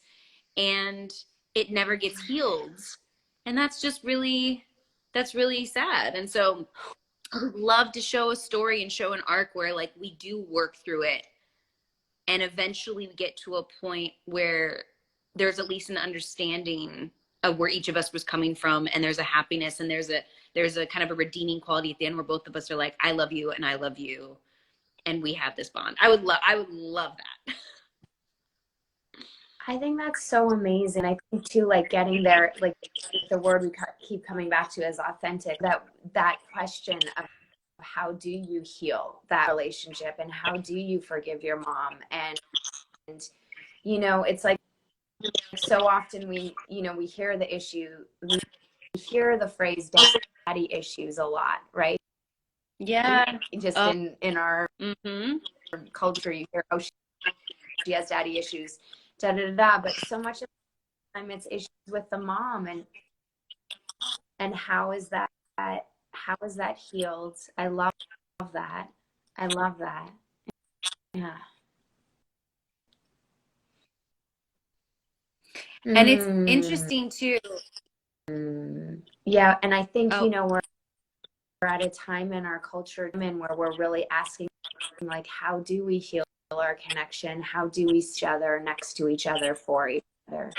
Speaker 1: and it never gets healed. And that's really sad. And so I would love to show a story and show an arc where like we do work through it, and eventually we get to a point where there's at least an understanding of where each of us was coming from, and there's a happiness, and there's a kind of a redeeming quality at the end where both of us are like, I love you and I love you, and we have this bond. I would love that.
Speaker 2: I think that's so amazing. I think too, like getting there, like the word we keep coming back to is authentic. That question of how do you heal that relationship, and how do you forgive your mom? And it's like so often we hear the issue, we hear the phrase daddy issues a lot, right?
Speaker 1: Yeah.
Speaker 2: Just in our
Speaker 1: Mm-hmm.
Speaker 2: culture, you hear, oh, she has daddy issues, da da da da. But so much of the time, it's issues with the mom, and how is that healed? I love that. I love that. Yeah.
Speaker 1: And it's interesting too.
Speaker 2: Yeah, and I think
Speaker 1: Oh,
Speaker 2: we're at a time in our culture where we're really asking, like, how do we heal our connection? How do we see each other next to each other for each other?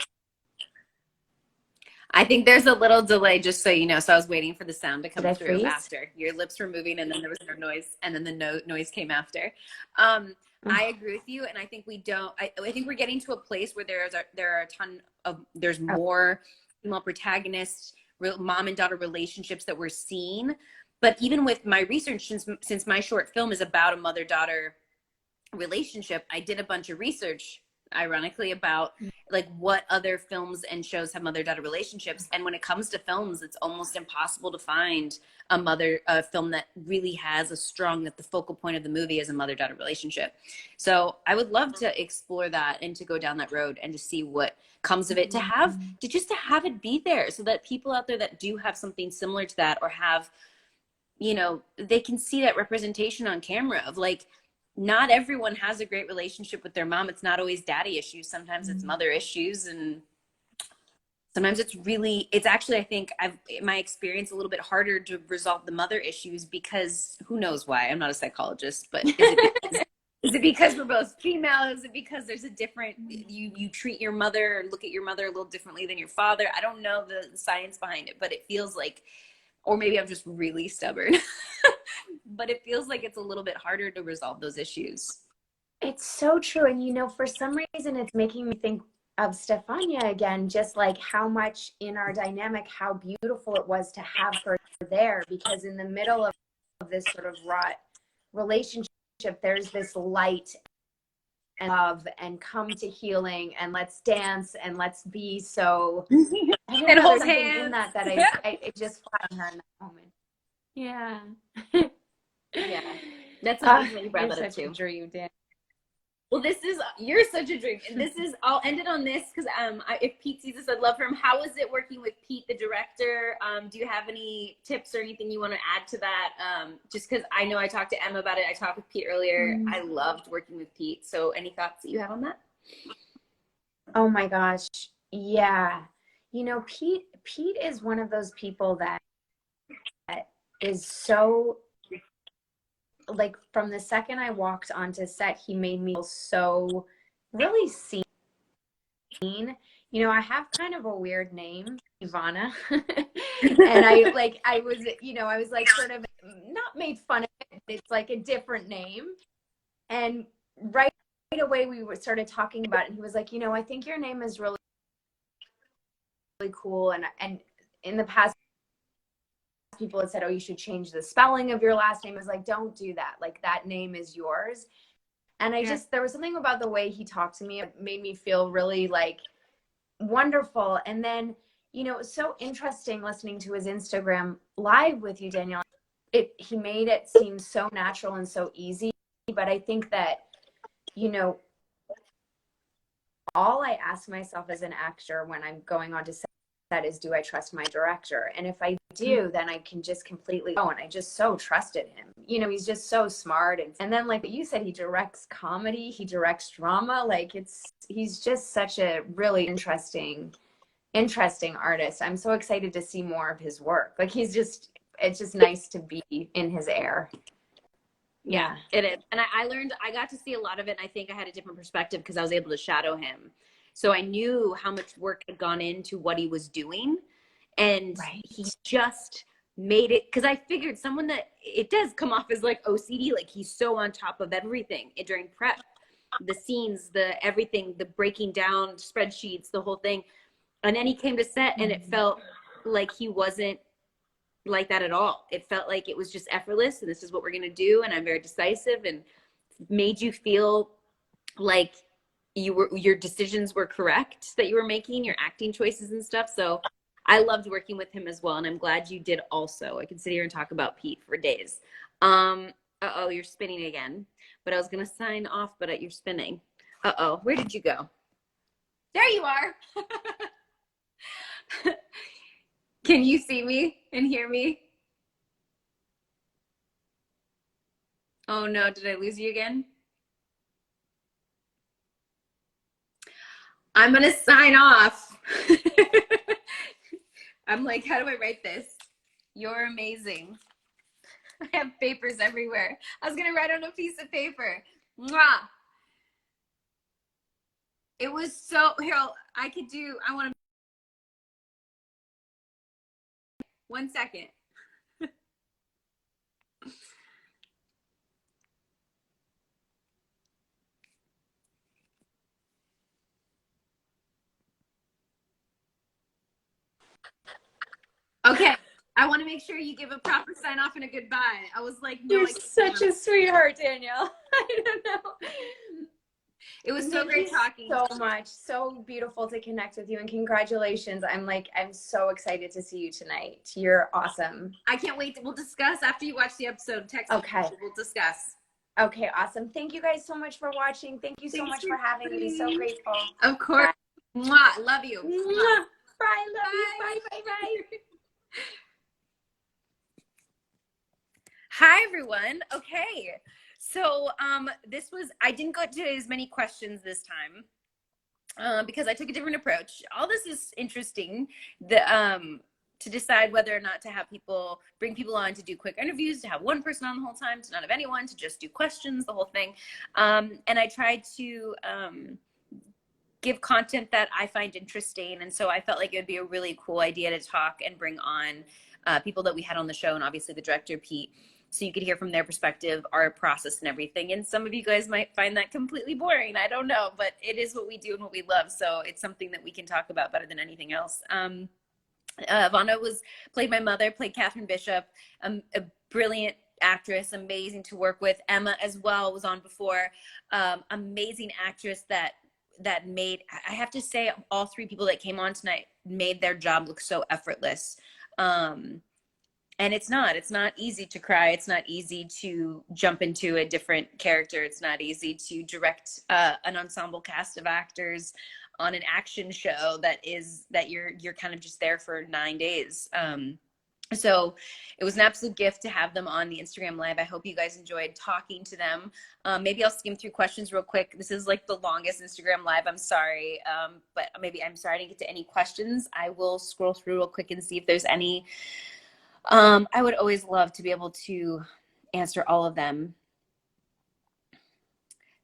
Speaker 1: I think there's a little delay, just so you know. So I was waiting for the sound to come
Speaker 2: Did I
Speaker 1: through
Speaker 2: freeze?
Speaker 1: after. Your lips were moving, and then there was no noise, and then the noise came after. I agree with you, and I think we don't. I think we're getting to a place where there are a ton of, there's more female protagonists, real mom and daughter relationships that we're seeing. But even with my research, since my short film is about a mother-daughter relationship, I did a bunch of research, ironically, about like what other films and shows have mother-daughter relationships. And when it comes to films, it's almost impossible to find a film that really has that the focal point of the movie is a mother-daughter relationship. So I would love to explore that and to go down that road and to see what comes of it, to have it be there, so that people out there that do have something similar to that, or have, they can see that representation on camera of like, not everyone has a great relationship with their mom. It's not always daddy issues. Sometimes it's mother issues. And sometimes it's actually, I think my experience, a little bit harder to resolve the mother issues, because who knows why. I'm not a psychologist, but is it because we're both female? Is it because there's a different, you treat your mother or look at your mother a little differently than your father? I don't know the science behind it, but it feels like, or maybe I'm just really stubborn, but it feels like it's a little bit harder to resolve those issues.
Speaker 2: It's so true. And for some reason, it's making me think of Stefania again, just like how much in our dynamic, how beautiful it was to have her there, because in the middle of this sort of rut relationship, there's this light and love and come to healing and let's dance and let's be so, I don't
Speaker 1: And
Speaker 2: know,
Speaker 1: hold
Speaker 2: there's something
Speaker 1: hands.
Speaker 2: in that I it just flat on her in that moment. Yeah.
Speaker 1: Yeah. That's amazing that you brought
Speaker 2: You're
Speaker 1: that up
Speaker 2: such a
Speaker 1: too.
Speaker 2: dream, Dan.
Speaker 1: Well, you're such a dream. And I'll end it on this because if Pete sees this, I'd love for him. How was it working with Pete, the director? Do you have any tips or anything you want to add to that? Just because I know I talked to Emma about it. I talked with Pete earlier. I loved working with Pete. So any thoughts that you have on that?
Speaker 2: Oh my gosh. Yeah. You know, Pete is one of those people that is so, like, from the second I walked onto set, he made me feel so really seen. You know, I have kind of a weird name, Ivana. And I was, you know, I was like sort of not made fun of it. It's like a different name. And right away started talking about it. And he was like, you know, I think your name is really, really cool. And in the past, people had said, oh, you should change the spelling of your last name. I was like, don't do that. Like, that name is yours. And there was something about the way he talked to me. It made me feel really like wonderful. And then, you know, it was so interesting listening to his Instagram live with you, Danielle. He made it seem so natural and so easy. But I think that, you know, all I ask myself as an actor when I'm going on to set is, do I trust my director? And if I do, then I can just completely go. And I just so trusted him. You know, he's just so smart. And then, like you said, he directs comedy, he directs drama. Like, he's just such a really interesting artist. I'm so excited to see more of his work. Like, it's just nice to be in his air.
Speaker 1: Yeah, it is. And I got to see a lot of it. And I think I had a different perspective because I was able to shadow him. So I knew how much work had gone into what he was doing. And he just made it, because I figured someone that it does come off as like OCD, like he's so on top of everything during prep, the scenes, the everything, the breaking down spreadsheets, the whole thing. And then he came to set and it felt like he wasn't like that at all. It felt like it was just effortless and this is what we're going to do. And I'm very decisive, and made you feel like your decisions were correct that you were making, your acting choices and stuff. So I loved working with him as well. And I'm glad you did also. I could sit here and talk about Pete for days. Uh-oh, you're spinning again. But I was going to sign off, but you're spinning. Uh-oh, where did you go? There you are. Can you see me and hear me? Oh no, did I lose you again? I'm gonna sign off. I'm like, how do I write this? You're amazing. I have papers everywhere. I was gonna write on a piece of paper. Mwah. It was so, here, I want to, 1 second. Okay. I want to make sure you give a proper sign off and a goodbye. I was like, no,
Speaker 2: You're such a sweetheart, Danielle. I don't know.
Speaker 1: It was so great talking.
Speaker 2: So much. So beautiful to connect with you, and congratulations. I'm so excited to see you tonight. You're awesome.
Speaker 1: I can't wait. We'll discuss after you watch the episode. Text
Speaker 2: me.
Speaker 1: We'll discuss.
Speaker 2: Okay, awesome. Thank you guys so much for watching. Thank you so much for having me. So grateful.
Speaker 1: Of course. Mwah. Love you.
Speaker 2: Mwah. Bye. Love you. Bye.
Speaker 1: Hi, everyone. Okay. So I didn't go to as many questions this time because I took a different approach. All this is interesting to decide whether or not to bring people on to do quick interviews, to have one person on the whole time, to not have anyone, to just do questions, the whole thing. And I tried to give content that I find interesting. And so I felt like it would be a really cool idea to talk and bring on people that we had on the show, and obviously the director, Pete, so you could hear from their perspective, our process and everything. And some of you guys might find that completely boring. I don't know, but it is what we do and what we love. So it's something that we can talk about better than anything else. Vanna played my mother, played Catherine Bishop, a brilliant actress, amazing to work with. Emma as well was on before. Amazing actress that made, I have to say, all three people that came on tonight made their job look so effortless. And it's not easy to cry. It's not easy to jump into a different character. It's not easy to direct an ensemble cast of actors on an action show that you're kind of just there for 9 days. So it was an absolute gift to have them on the Instagram Live. I hope you guys enjoyed talking to them. Maybe I'll skim through questions real quick. This is like the longest Instagram Live. I'm sorry, but maybe I'm sorry I didn't get to any questions. I will scroll through real quick and see if there's any. I would always love to be able to answer all of them.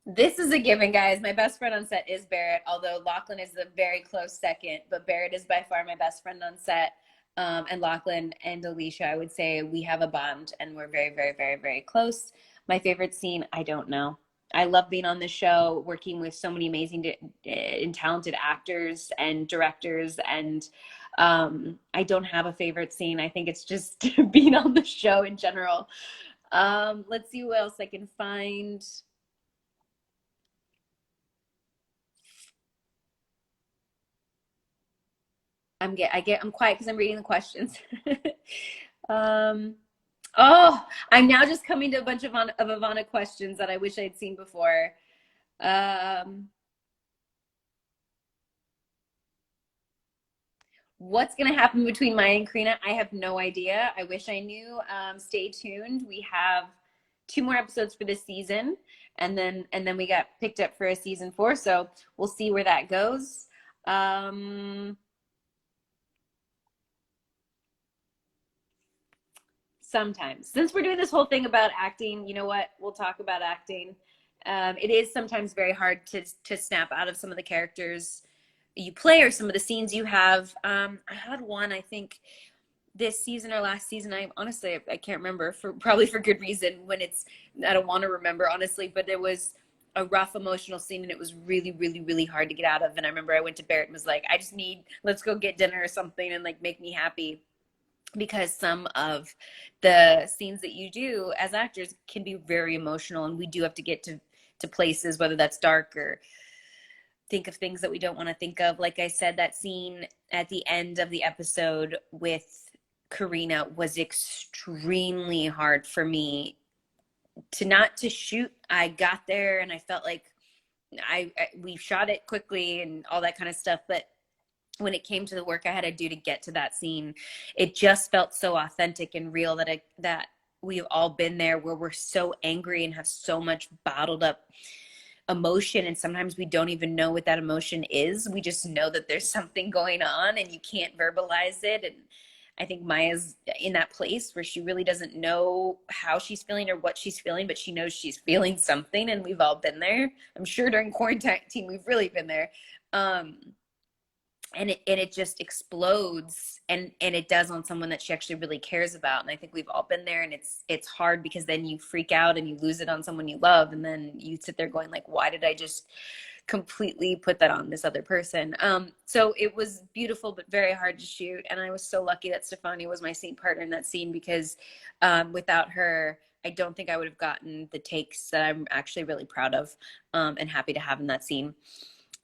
Speaker 1: This is a given, guys. My best friend on set is Barrett, although Lachlan is a very close second, but Barrett is by far my best friend on set. And Lachlan and Alicia, I would say we have a bond and we're very, very, very, very close. My favorite scene, I don't know. I love being on the show, working with so many amazing and talented actors and directors. And I don't have a favorite scene. I think it's just being on the show in general. Let's see what else I can find. I'm quiet because I'm reading the questions. I'm now just coming to a bunch of Ivana questions that I wish I'd seen before. What's going to happen between Maya and Karina? I have no idea. I wish I knew. Stay tuned. We have 2 more episodes for this season, and then we got picked up for a season 4. So we'll see where that goes. Sometimes, since we're doing this whole thing about acting, you know what? We'll talk about acting. It is sometimes very hard to snap out of some of the characters you play or some of the scenes you have. I had one, I think, this season or last season. I honestly, I can't remember, probably for good reason. I don't want to remember, honestly, but it was a rough emotional scene and it was really, really, really hard to get out of. And I remember I went to Barrett and was like, let's go get dinner or something and like make me happy. Because some of the scenes that you do as actors can be very emotional, and we do have to get to places, whether that's dark or think of things that we don't want to think of. Like I said, that scene at the end of the episode with Karina was extremely hard for me to shoot. I got there and I felt like we shot it quickly and all that kind of stuff, but when it came to the work I had to do to get to that scene, it just felt so authentic and real that we've all been there, where we're so angry and have so much bottled up emotion, and sometimes we don't even know what that emotion is. We just know that there's something going on and you can't verbalize it. And I think Maya's in that place where she really doesn't know how she's feeling or what she's feeling, but she knows she's feeling something, and we've all been there. I'm sure during quarantine we've really been there. And it just explodes, and it does on someone that she actually really cares about. And I think we've all been there, and it's hard because then you freak out and you lose it on someone you love, and then you sit there going like, why did I just completely put that on this other person? So it was beautiful but very hard to shoot, and I was so lucky that Stefani was my scene partner in that scene, because without her, I don't think I would have gotten the takes that I'm actually really proud of and happy to have in that scene.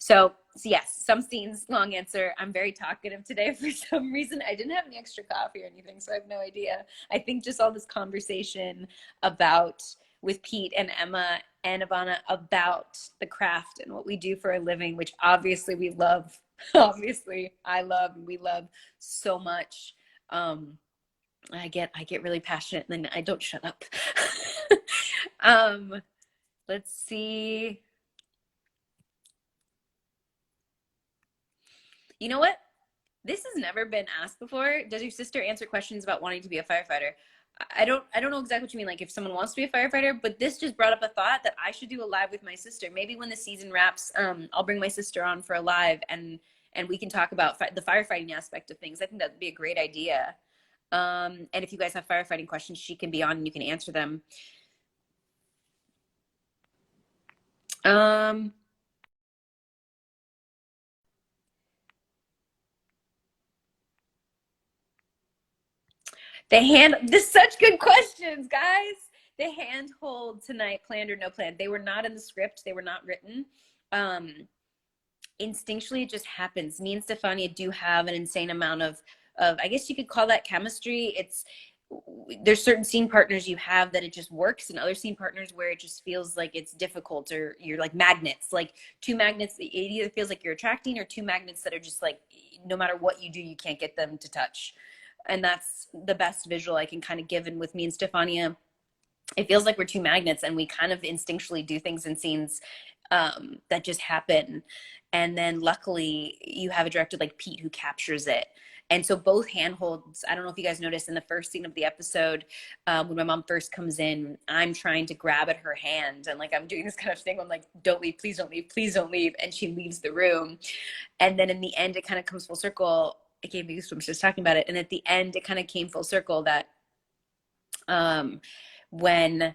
Speaker 1: So yes, some scenes, long answer. I'm very talkative today for some reason. I didn't have any extra coffee or anything, so I have no idea. I think just all this conversation with Pete and Emma and Ivana about the craft and what we do for a living, which obviously we love. Obviously, I love and we love so much. I get really passionate and then I don't shut up. Let's see. You know what? This has never been asked before. Does your sister answer questions about wanting to be a firefighter? I don't know exactly what you mean, like if someone wants to be a firefighter, but this just brought up a thought that I should do a live with my sister. Maybe when the season wraps, I'll bring my sister on for a live, and we can talk about the firefighting aspect of things. I think that'd be a great idea. And if you guys have firefighting questions, she can be on and you can answer them. This such good questions, guys. The handhold tonight, planned or no planned. They were not in the script. They were not written. Um, Instinctually, it just happens. Me and Stefania do have an insane amount of I guess you could call that chemistry. It's there's certain scene partners you have that it just works, and other scene partners where it just feels like it's difficult, or you're like magnets, like two magnets. It either feels like you're attracting, or two magnets that are just like no matter what you do, you can't get them to touch. And that's the best visual I can kind of give. And with me and Stefania, it feels like we're two magnets, and we kind of instinctually do things in scenes that just happen. And then luckily you have a director like Pete who captures it. And so both handholds, I don't know if you guys noticed in the first scene of the episode, when my mom first comes in, I'm trying to grab at her hand, and like I'm doing this kind of thing. I'm like, don't leave, please don't leave, please don't leave. And she leaves the room. And then in the end, it kind of comes full circle. It gave me goosebumps just talking about it. And at the end, it kind of came full circle that when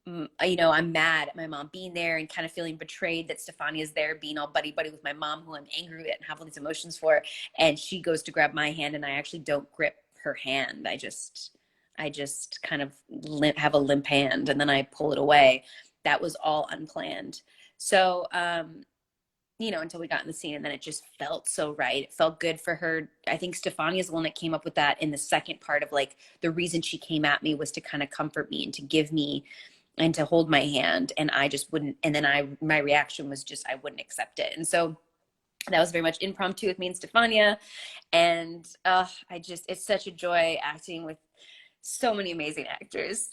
Speaker 1: I'm mad at my mom being there and kind of feeling betrayed that Stefania is there being all buddy buddy with my mom, who I'm angry at and have all these emotions for, and she goes to grab my hand and I actually don't grip her hand. I just kind of have a limp hand, and then I pull it away. That was all unplanned. So until we got in the scene, and then it just felt so right. It felt good for her. I think Stefania is the one that came up with that in the second part of like the reason she came at me was to kind of comfort me and to give me and to hold my hand. And I just wouldn't. And then my reaction was just, I wouldn't accept it. And so that was very much impromptu with me and Stefania. And it's such a joy acting with so many amazing actors.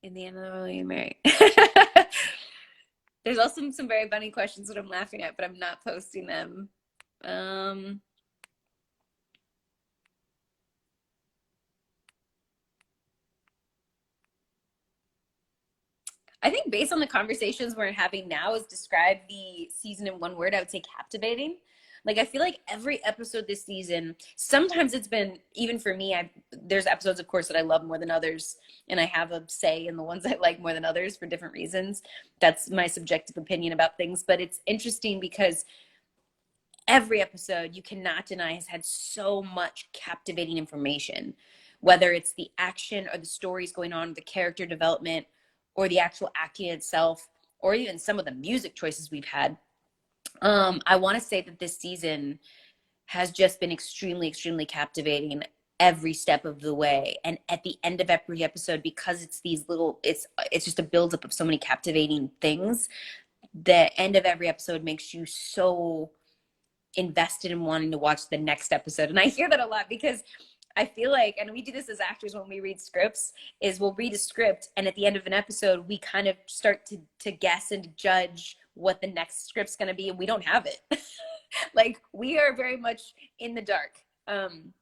Speaker 1: In the end of the world, you marry. There's also some very funny questions that I'm laughing at, but I'm not posting them. I think based on the conversations we're having now, is describe the season in one word, I would say captivating. Like I feel like every episode this season, sometimes it's been, even for me, there's episodes of course that I love more than others, and I have a say in the ones I like more than others for different reasons. That's my subjective opinion about things. But it's interesting because every episode, you cannot deny, has had so much captivating information, whether it's the action or the stories going on, the character development, or the actual acting itself, or even some of the music choices we've had. I want to say that this season has just been extremely, extremely captivating every step of the way. And at the end of every episode, because it's just a buildup of so many captivating things, the end of every episode makes you so invested in wanting to watch the next episode. And I hear that a lot because I feel like, and we do this as actors when we read scripts, is we'll read a script and at the end of an episode, we kind of start to guess and to judge what the next script's going to be, and we don't have it. Like we are very much in the dark, and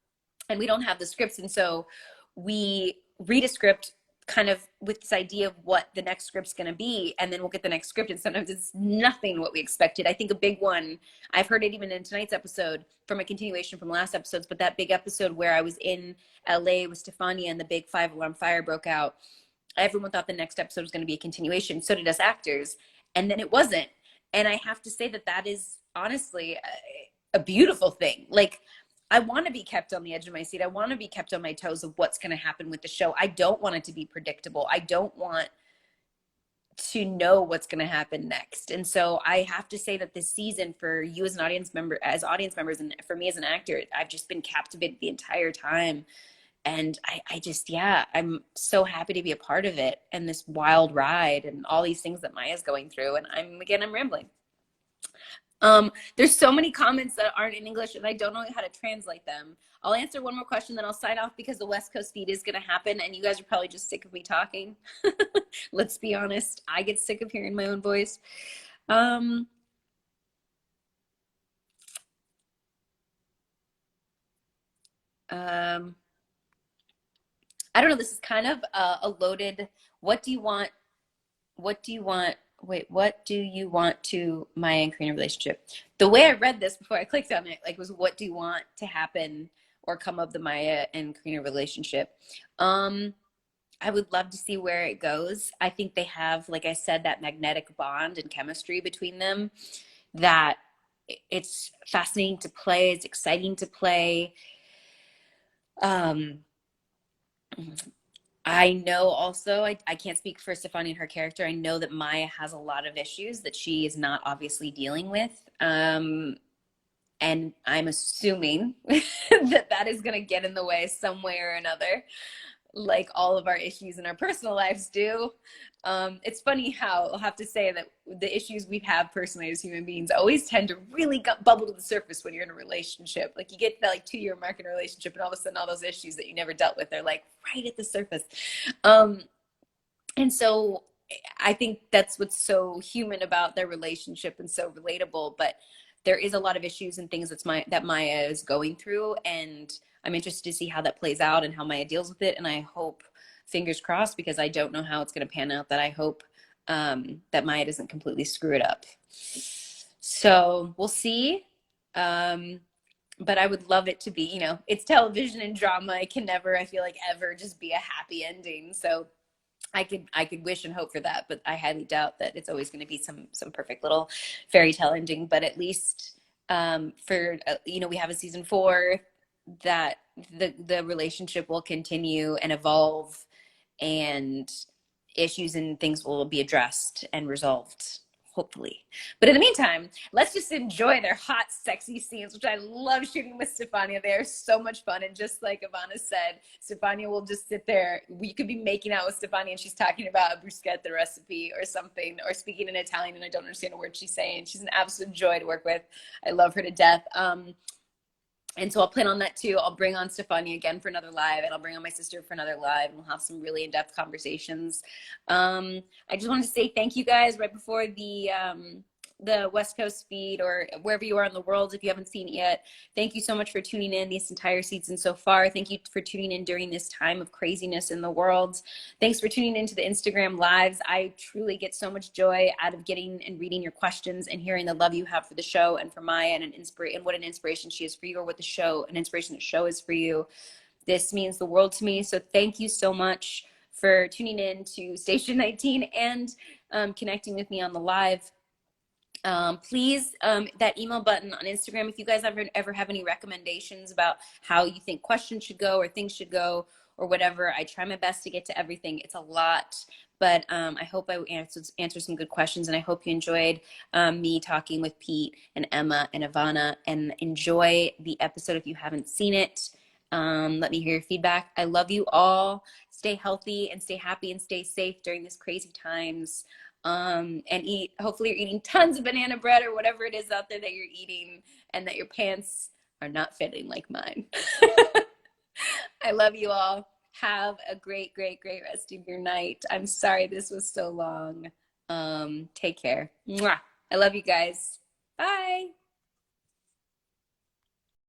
Speaker 1: we don't have the scripts. And so we read a script kind of with this idea of what the next script's going to be, and then we'll get the next script and sometimes it's nothing what we expected. I think a big one, I've heard it even in tonight's episode from a continuation from last episodes, but that big episode where I was in LA with Stefania and the big 5-alarm fire broke out, everyone thought the next episode was going to be a continuation. So did us actors, and then it wasn't. And I have to say that is honestly a beautiful thing. Like I want to be kept on the edge of my seat. I want to be kept on my toes of what's going to happen with the show. I don't want it to be predictable. I don't want to know what's going to happen next. And so I have to say that this season, for you as an audience member, as audience members, and for me as an actor, I've just been captivated the entire time. And I'm so happy to be a part of it and this wild ride and all these things that Maya's going through. And I'm rambling. There's so many comments that aren't in English and I don't know how to translate them. I'll answer one more question, then I'll sign off because the West Coast feed is going to happen and you guys are probably just sick of me talking. Let's be honest. I get sick of hearing my own voice. I don't know. This is kind of a loaded, what do you want? What do you want? Wait, what do you want to Maya and Karina relationship? The way I read this before I clicked on it, like, was what do you want to happen or come of the Maya and Karina relationship? I would love to see where it goes. I think they have, like I said, that magnetic bond and chemistry between them that it's fascinating to play. It's exciting to play. Um, I know also, I can't speak for Stefani and her character. I know that Maya has a lot of issues that she is not obviously dealing with. And I'm assuming that that is going to get in the way some way or another, like all of our issues in our personal lives do. It's funny how I'll have to say that the issues we have personally as human beings always tend to really bubble to the surface when you're in a relationship. Like you get that like 2-year mark in a relationship, and all of a sudden all those issues that you never dealt with are like right at the surface. Um, and so I think that's what's so human about their relationship and so relatable. But there is a lot of issues and things that Maya is going through, and I'm interested to see how that plays out and how Maya deals with it. And I hope, fingers crossed, because I don't know how it's going to pan out, that I hope that Maya doesn't completely screw it up. So we'll see. But I would love it to be, it's television and drama. It can never, I feel like, ever just be a happy ending. So I could wish and hope for that, but I highly doubt that it's always going to be some perfect little fairy tale ending. But at least for we have a season 4 that the relationship will continue and evolve, and issues and things will be addressed and resolved, hopefully. But in the meantime, let's just enjoy their hot, sexy scenes, which I love shooting with Stefania. They are so much fun. And just like Ivana said, Stefania will just sit there. We could be making out with Stefania and she's talking about a bruschetta recipe or something, or speaking in Italian and I don't understand a word she's saying. She's an absolute joy to work with. I love her to death. And so I'll plan on that too. I'll bring on Stefania again for another live, and I'll bring on my sister for another live, and we'll have some really in-depth conversations. I just wanted to say thank you guys right before the West Coast feed, or wherever you are in the world, if you haven't seen it yet. Thank you so much for tuning in this entire season so far. Thank you for tuning in during this time of craziness in the world. Thanks for tuning into the Instagram lives. I truly get so much joy out of getting and reading your questions and hearing the love you have for the show and for Maya, and what an inspiration she is for you, or what an inspiration the show is for you. This means the world to me. So thank you so much for tuning in to Station 19 and connecting with me on the live. Please, that email button on Instagram, if you guys ever have any recommendations about how you think questions should go or things should go or whatever, I try my best to get to everything. It's a lot, but I hope I answered some good questions, and I hope you enjoyed me talking with Pete and Emma and Ivana, and enjoy the episode if you haven't seen it. Let me hear your feedback. I love you all. Stay healthy and stay happy and stay safe during these crazy times. And hopefully you're eating tons of banana bread or whatever it is out there that you're eating, and that your pants are not fitting like mine. I love you all. Have a great, great, great rest of your night. I'm sorry this was so long. Take care. Mwah. I love you guys. Bye.